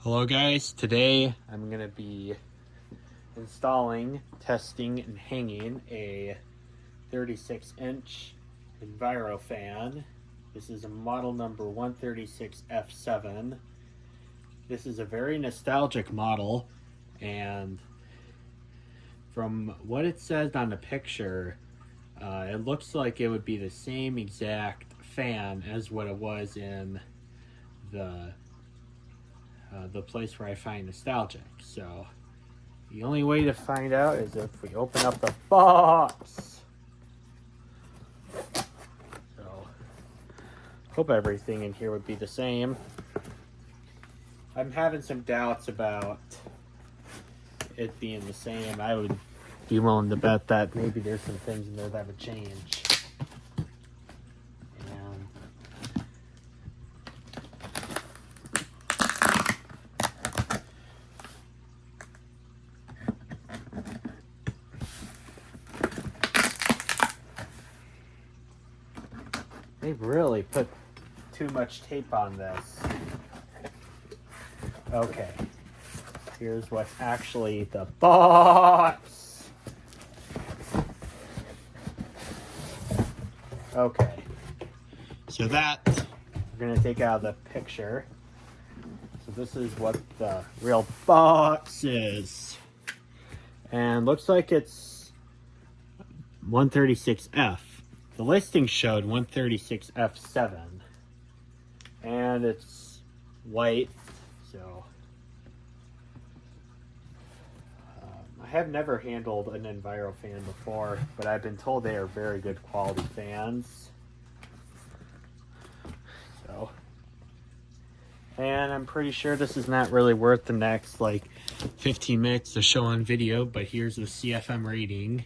Hello guys, today I'm going to be installing, testing, and hanging a 36-inch Envirofan. This is a model number 136F7. This is a very nostalgic model, and from what it says on the picture, it looks like it would be the same exact fan as what it was in the place where I find nostalgic. So the only way to find out is if we open up the box. So hope everything in here would be the same. I'm having some doubts about it being the same. I would be willing to bet that maybe there's some things in there that would change. They've really put too much tape on this. Okay, here's what's actually the box. Okay, so that we're gonna take out of the picture. So this is what the real box is. And looks like it's 136F. The listing showed 136F7, and it's white, so I have never handled an Envirofan before, but I've been told they are very good quality fans. So, and I'm pretty sure this is not really worth the next like 15 minutes to show on video, but here's the CFM rating.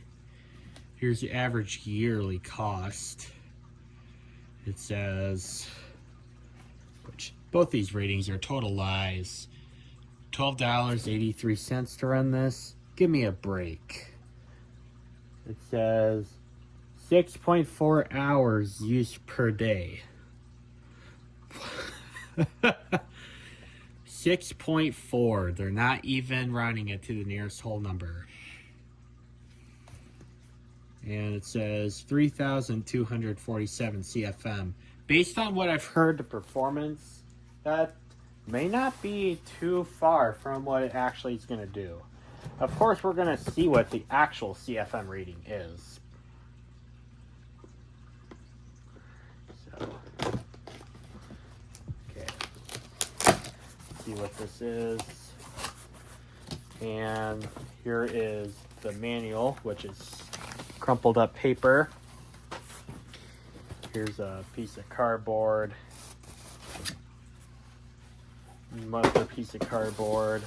Here's the average yearly cost. It says, which both these ratings are total lies. $12.83 to run this. Give me a break. It says 6.4 hours used per day. 6.4. They're not even rounding it to the nearest whole number. And it says 3,247 CFM. Based on what I've heard, the performance, that may not be too far from what it actually is going to do. Of course, we're going to see what the actual CFM rating is. So, okay. Let's see what this is. And here is the manual, which is crumpled up paper. Here's a piece of cardboard. Another piece of cardboard.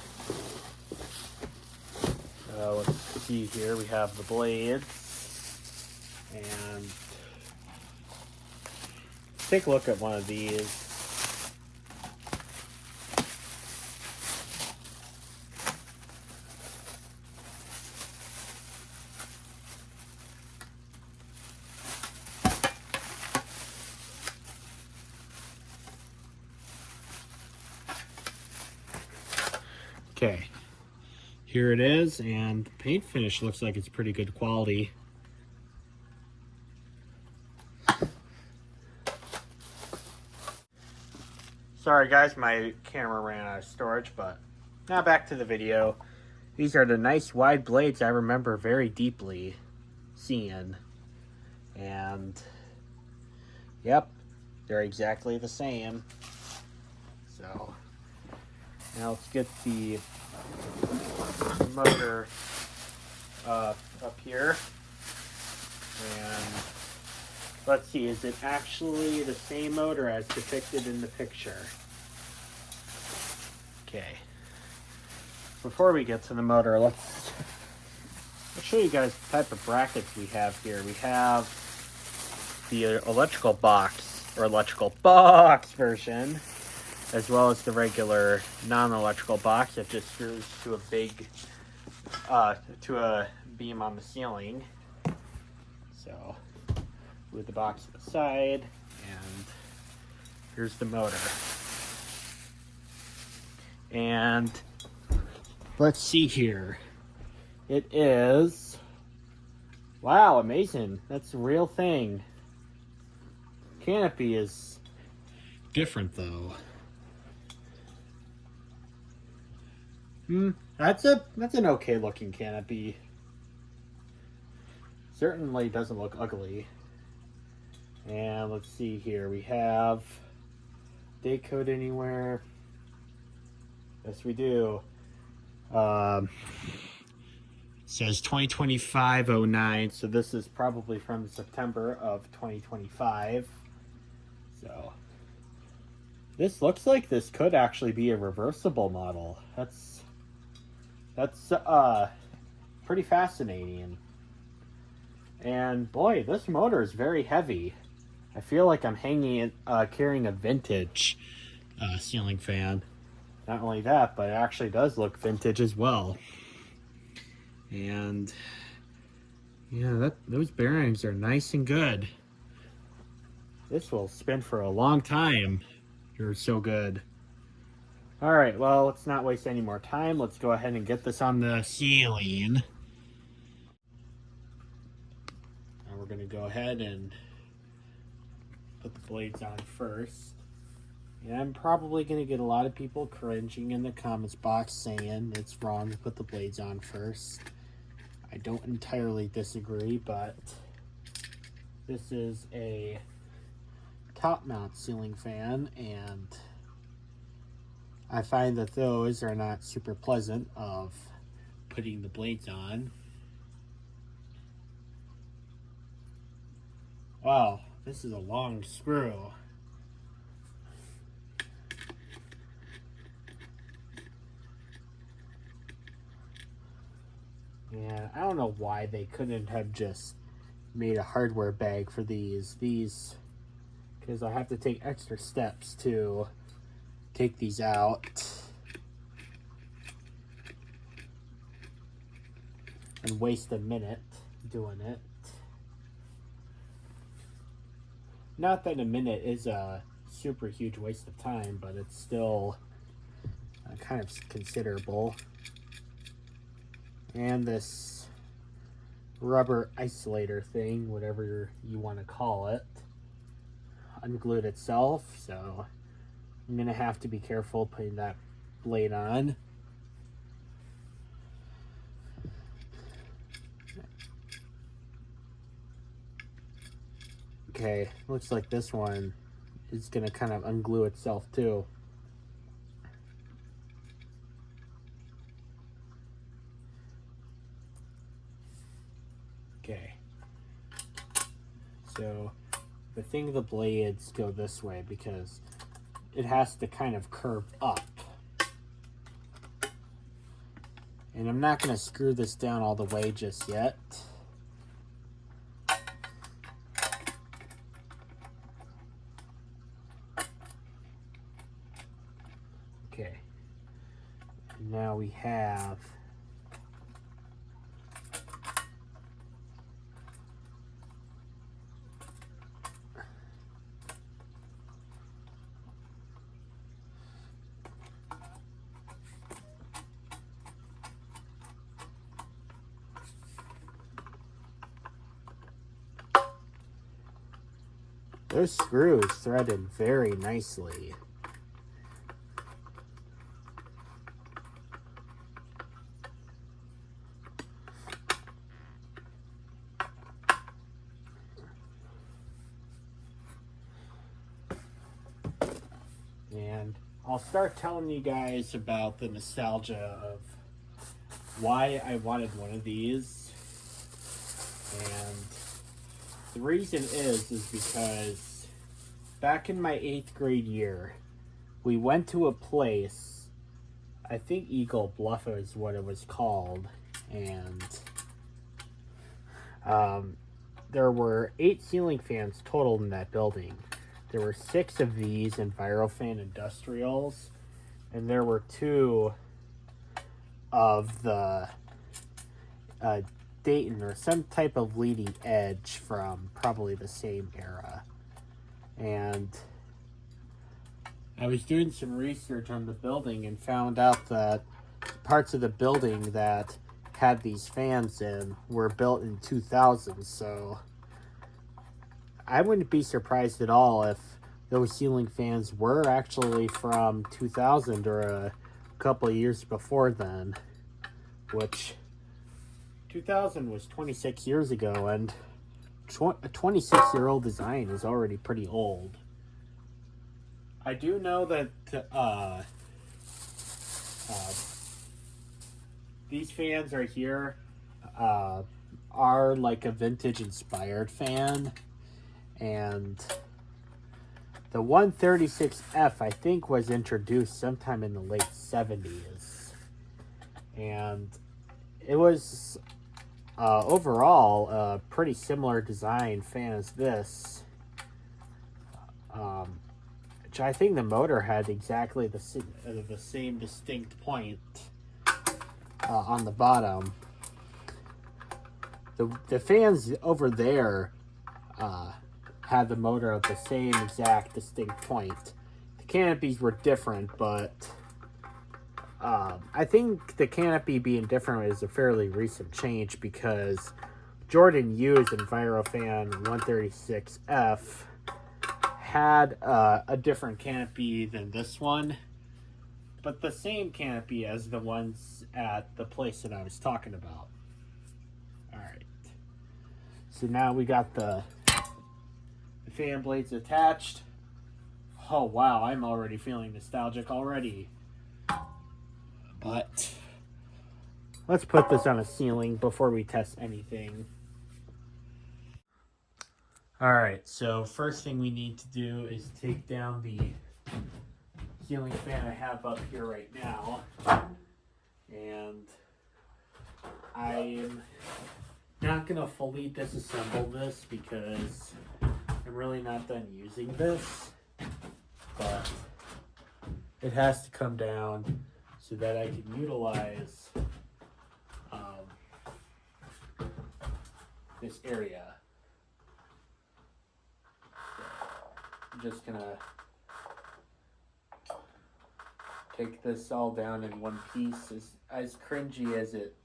Let's see here. We have the blades. And take a look at one of these. Okay, here it is, and the paint finish looks like it's pretty good quality. Sorry guys, my camera ran out of storage, but now back to the video. These are the nice wide blades I remember very deeply seeing. And yep, they're exactly the same. So now let's get the motor up here, and let's see, is it actually the same motor as depicted in the picture? Okay, before we get to the motor, I'll show you guys the type of brackets we have here. We have the electrical box, or electrical box version, as well as the regular non-electrical box that just screws to a beam on the ceiling. So, move the box to the side, and here's the motor. And let's see here. It is, wow, amazing. That's a real thing. Canopy is different though. That's an okay looking canopy. Certainly doesn't look ugly. And let's see here. We have date code anywhere? Yes, we do. It says 2025-09, so this is probably from September of 2025. So this looks like this could actually be a reversible model. That's pretty fascinating. And boy, this motor is very heavy. I feel like I'm carrying a vintage ceiling fan. Not only that, but it actually does look vintage as well. And yeah, those bearings are nice and good. This will spin for a long time. You're so good. All right, well, let's not waste any more time. Let's go ahead and get this on the ceiling. Now we're gonna go ahead and put the blades on first. And I'm probably going to get a lot of people cringing in the comments box saying it's wrong to put the blades on first. I don't entirely disagree, but this is a top mount ceiling fan, and I find that those are not super pleasant of putting the blades on. Wow, this is a long screw. Yeah, I don't know why they couldn't have just made a hardware bag for these, because I have to take extra steps to take these out. And waste a minute doing it. Not that a minute is a super huge waste of time, but it's still kind of considerable. And this rubber isolator thing, whatever you want to call it, unglued itself, so I'm gonna have to be careful putting that blade on. Okay, looks like this one is gonna kind of unglue itself too. Okay, so I think the blades go this way because it has to kind of curve up. And I'm not going to screw this down all the way just yet. Okay, now we have those screws threaded very nicely. And I'll start telling you guys about the nostalgia of why I wanted one of these. And the reason is because back in my 8th grade year, we went to a place, I think Eagle Bluff is what it was called, and there were 8 ceiling fans total in that building. There were 6 of these Envirofan Industrials, and there were 2 of the Dayton or some type of leading edge from probably the same era. And I was doing some research on the building and found out that parts of the building that had these fans in were built in 2000, so I wouldn't be surprised at all if those ceiling fans were actually from 2000 or a couple of years before then, which 2000 was 26 years ago, and a 26-year-old design is already pretty old. I do know that these fans right here are like a vintage inspired fan, and the 136F I think was introduced sometime in the late 70s, and it was overall a pretty similar design fan as this, which I think the motor had exactly the same distinct point on the bottom. The fans over there had the motor of the same exact distinct point. The canopies were different, but I think the canopy being different is a fairly recent change, because Jordan U's Envirofan 136F had a different canopy than this one, but the same canopy as the ones at the place that I was talking about. Alright, so now we got the fan blades attached. Oh wow, I'm already feeling nostalgic already. But let's put this on a ceiling before we test anything. Alright, so first thing we need to do is take down the ceiling fan I have up here right now. And I'm not going to fully disassemble this because I'm really not done using this. But it has to come down so that I can utilize this area. I'm just gonna take this all down in one piece. As cringy as it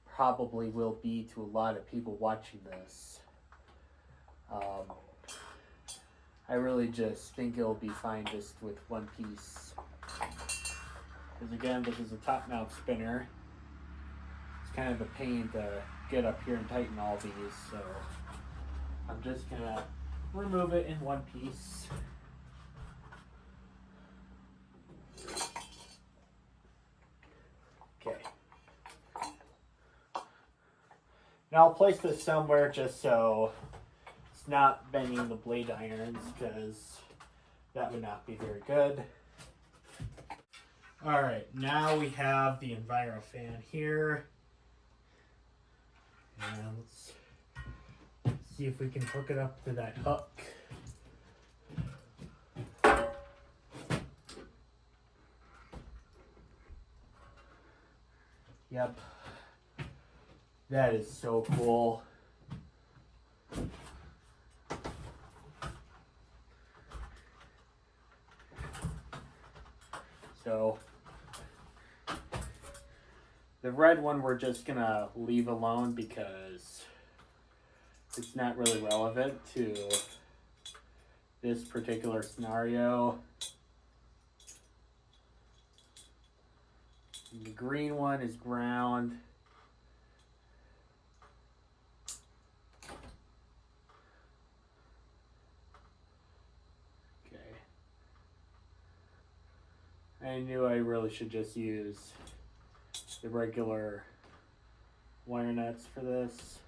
probably will be to a lot of people watching this, I really just think it'll be fine just with one piece. Because again, this is a top mount spinner. It's kind of a pain to get up here and tighten all these, so I'm just gonna remove it in one piece. Okay. Now I'll place this somewhere just so it's not bending the blade irons, because that would not be very good. Alright, now we have the Envirofan here. And let's see if we can hook it up to that hook. Yep. That is so cool. So the red one we're just gonna leave alone because it's not really relevant to this particular scenario. The green one is ground. Okay. I knew I really should just use the regular wire nuts for this.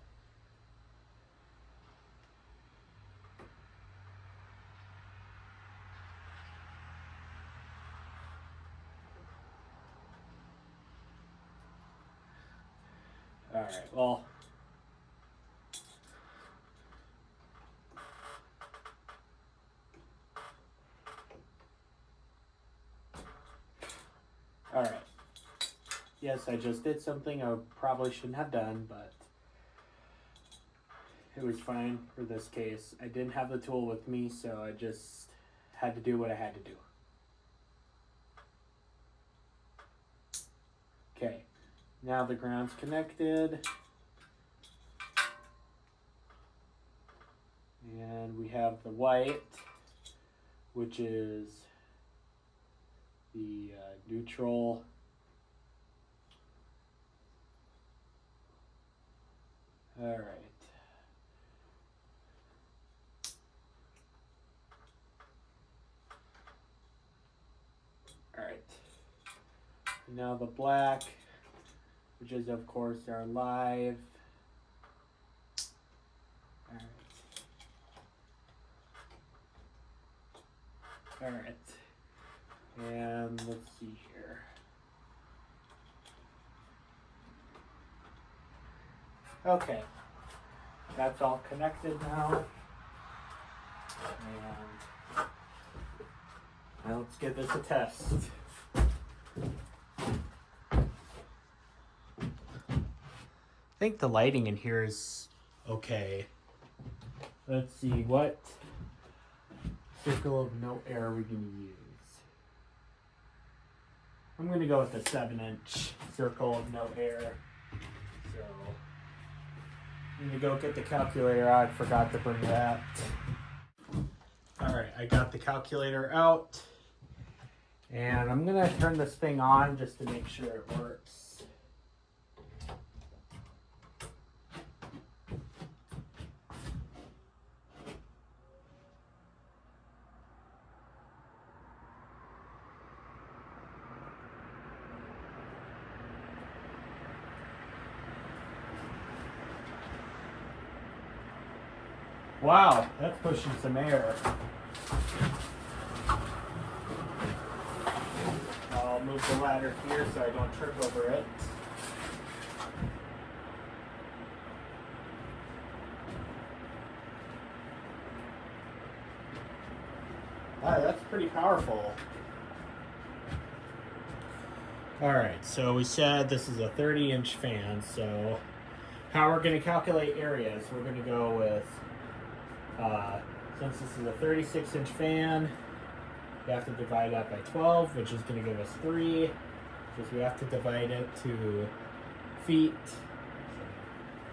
Alright, well, alright. Yes, I just did something I probably shouldn't have done, but it was fine for this case. I didn't have the tool with me, so I just had to do what I had to do. Now the ground's connected. And we have the white, which is the neutral. All right. All right. And now the black, which is of course our live. All right. All right. And let's see here. Okay. That's all connected now. And now let's give this a test. I think the lighting in here is okay. Let's see, what circle of no air are we going to use? I'm going to go with the 7-inch circle of no air. So I'm going to go get the calculator out. I forgot to bring that. Alright, I got the calculator out. And I'm going to turn this thing on just to make sure it works. Wow, that's pushing some air. I'll move the ladder here so I don't trip over it. Wow, that's pretty powerful. Alright, so we said this is a 30-inch fan, so how we're going to calculate areas, we're going to go with since this is a 36-inch fan, we have to divide that by 12, which is going to give us 3, because we have to divide it to feet.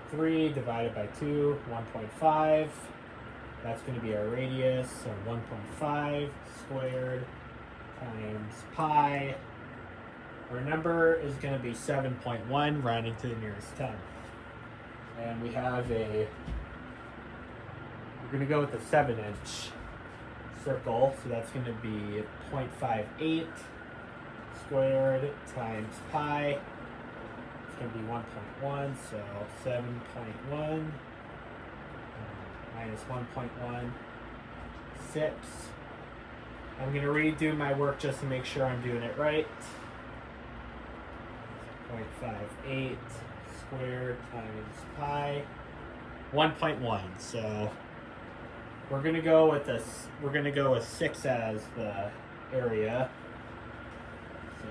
3 divided by 2, 1.5. That's going to be our radius, so 1.5 squared times pi. Our number is going to be 7.1, rounding to the nearest 10th. And we have we're going to go with a 7-inch circle, so that's going to be 0.58 squared times pi. It's going to be 1.1, so 7.1 minus 1.1, 6. I'm going to redo my work just to make sure I'm doing it right. 0.58 squared times pi, 1.1. So we're gonna go with this. We're gonna go with 6 as the area. So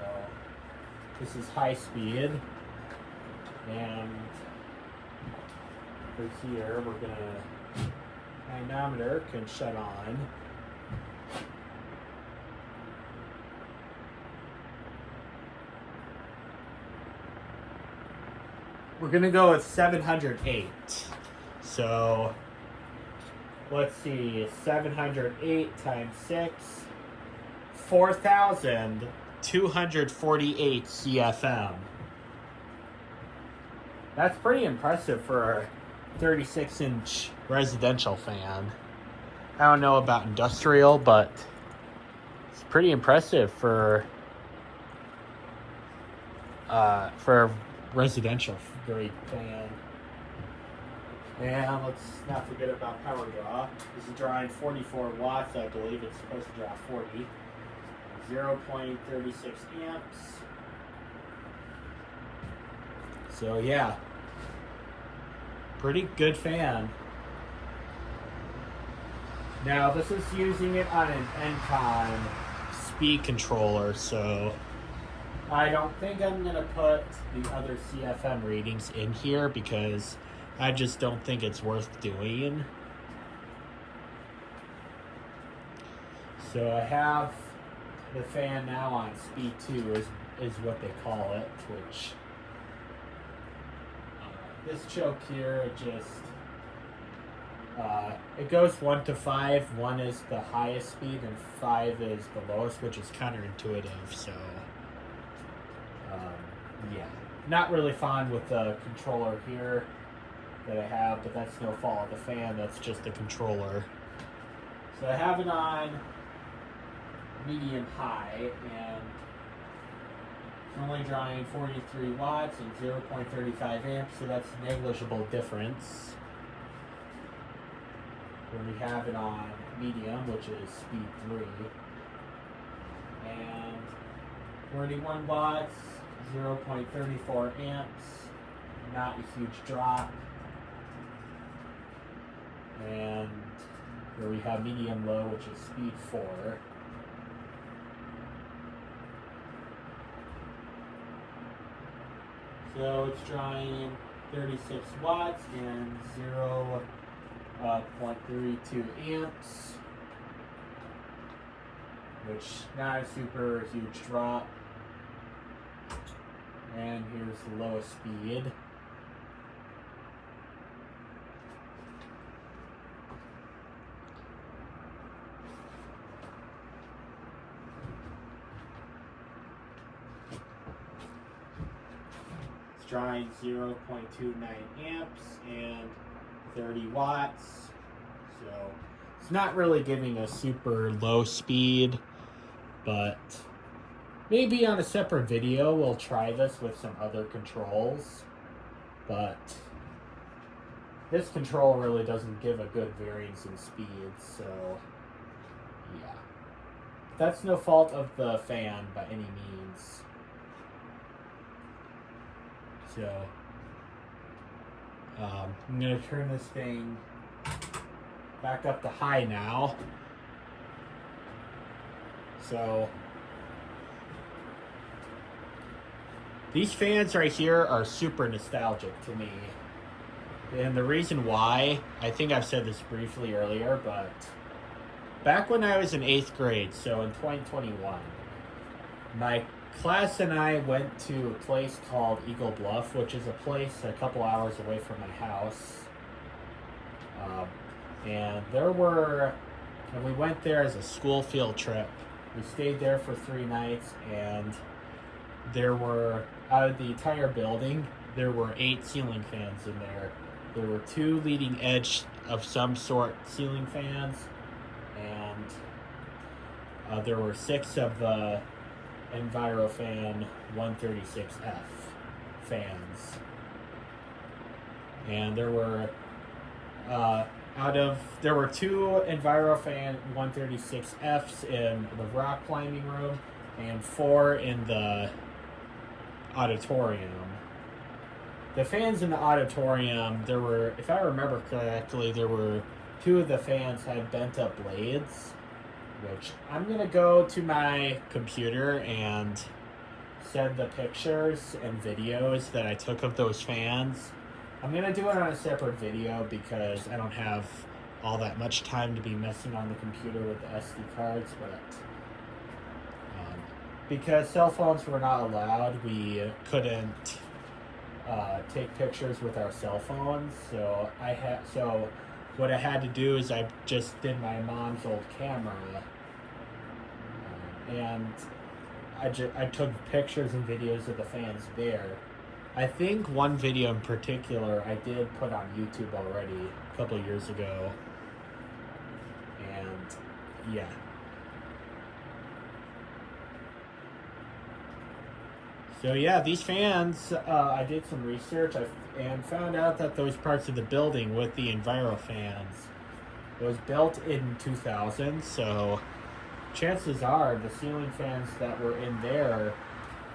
this is high speed, and for here we're gonna dynamometer can shut on. We're gonna go with 708. So let's see, 708 times 6, 4,248 CFM. That's pretty impressive for a 36-inch residential fan. I don't know about industrial, but it's pretty impressive for a residential grade fan. And let's not forget about power draw. This is drawing 44 watts. I believe it's supposed to draw 40. 0.36 amps. So yeah, pretty good fan. Now this is using it on an Encon speed controller, so I don't think I'm going to put the other CFM readings in here because I just don't think it's worth doing. So I have the fan now on speed 2 is what they call it, which this choke here, it goes 1 to 5. 1 is the highest speed and 5 is the lowest, which is counterintuitive. So, yeah, not really fond with the controller here that I have, but that's no fault of the fan. That's just the controller. So I have it on medium high, and it's only drawing 43 watts and 0.35 amps, so that's a negligible difference. When we have it on medium, which is speed 3, and 41 watts, 0.34 amps, not a huge drop. And here we have medium low, which is speed 4. So it's drawing 36 watts and 0.32 amps, which not a super huge drop. And here's the lowest speed. Drawing 0.29 amps and 30 watts. So it's not really giving a super low speed, but maybe on a separate video we'll try this with some other controls. But this control really doesn't give a good variance in speed, so yeah. That's no fault of the fan by any means. So, I'm going to turn this thing back up to high now. So, these fans right here are super nostalgic to me. And the reason why, I think I've said this briefly earlier, but back when I was in 8th grade, so in 2021, my class and I went to a place called Eagle Bluff, which is a place a couple hours away from my house. And we went there as a school field trip. We stayed there for 3 nights, and there were, out of the entire building, there were 8 ceiling fans in there. There were 2 leading edge of some sort ceiling fans, and there were 6 of the Envirofan 136F fans. And there were 2 Envirofan 136Fs in the rock climbing room and 4 in the auditorium. The fans in the auditorium, there were, if I remember correctly, there were 2 of the fans had bent up blades, which I'm going to go to my computer and send the pictures and videos that I took of those fans. I'm going to do it on a separate video because I don't have all that much time to be messing on the computer with the SD cards, but because cell phones were not allowed, we couldn't take pictures with our cell phones, so what I had to do is I just did my mom's old camera, and I took pictures and videos of the fans there. I think one video in particular I did put on YouTube already a couple years ago, and yeah. So yeah, these fans, I did some research and found out that those parts of the building with the Envirofans was built in 2000, so chances are the ceiling fans that were in there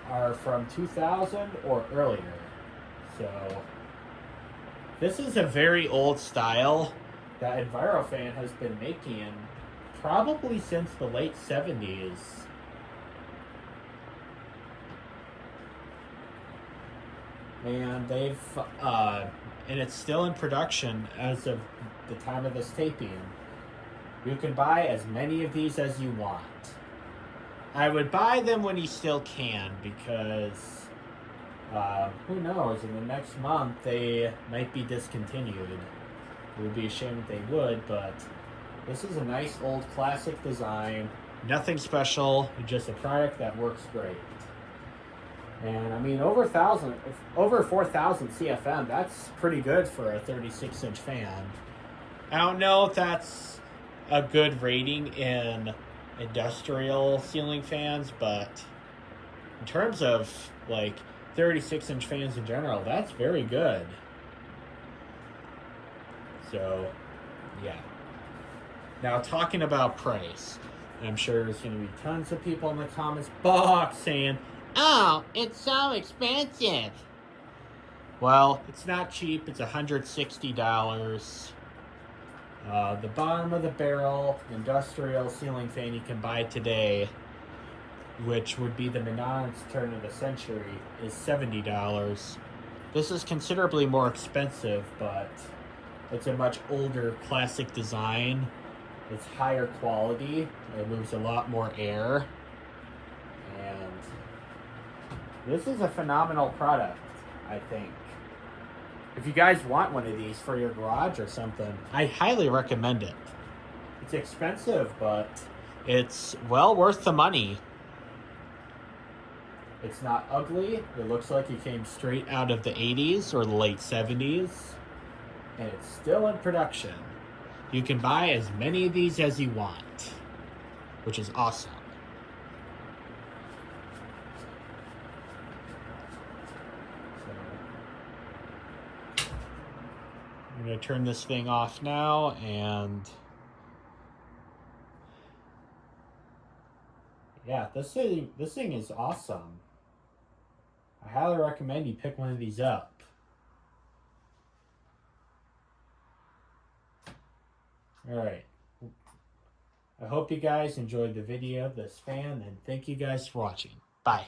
are from 2000 or earlier. So this is a very old style that Envirofan has been making probably since the late 70s. And and it's still in production as of the time of this taping. You can buy as many of these as you want. I would buy them when you still can, because Who knows? In the next month, they might be discontinued. It would be a shame if they would, but this is a nice old classic design. Nothing special, just a product that works great. And I mean, over 4,000 CFM, that's pretty good for a 36-inch fan. I don't know if that's a good rating in industrial ceiling fans, but in terms of like 36-inch fans in general, that's very good. So, yeah. Now, talking about price, I'm sure there's going to be tons of people in the comments box saying, "Oh, it's so expensive." Well, it's not cheap. It's $160. The bottom of the barrel industrial ceiling fan you can buy today, which would be the Menards turn of the century, is $70. This is considerably more expensive, but it's a much older classic design. It's higher quality. It moves a lot more air. And this is a phenomenal product, I think. If you guys want one of these for your garage or something, I highly recommend it. It's expensive, but it's well worth the money. It's not ugly. It looks like it came straight out of the 80s or the late 70s. And it's still in production. You can buy as many of these as you want, which is awesome. I'm going to turn this thing off now, and yeah, this thing is awesome. I highly recommend you pick one of these up. Alright. I hope you guys enjoyed the video of this fan, and thank you guys for watching. Bye.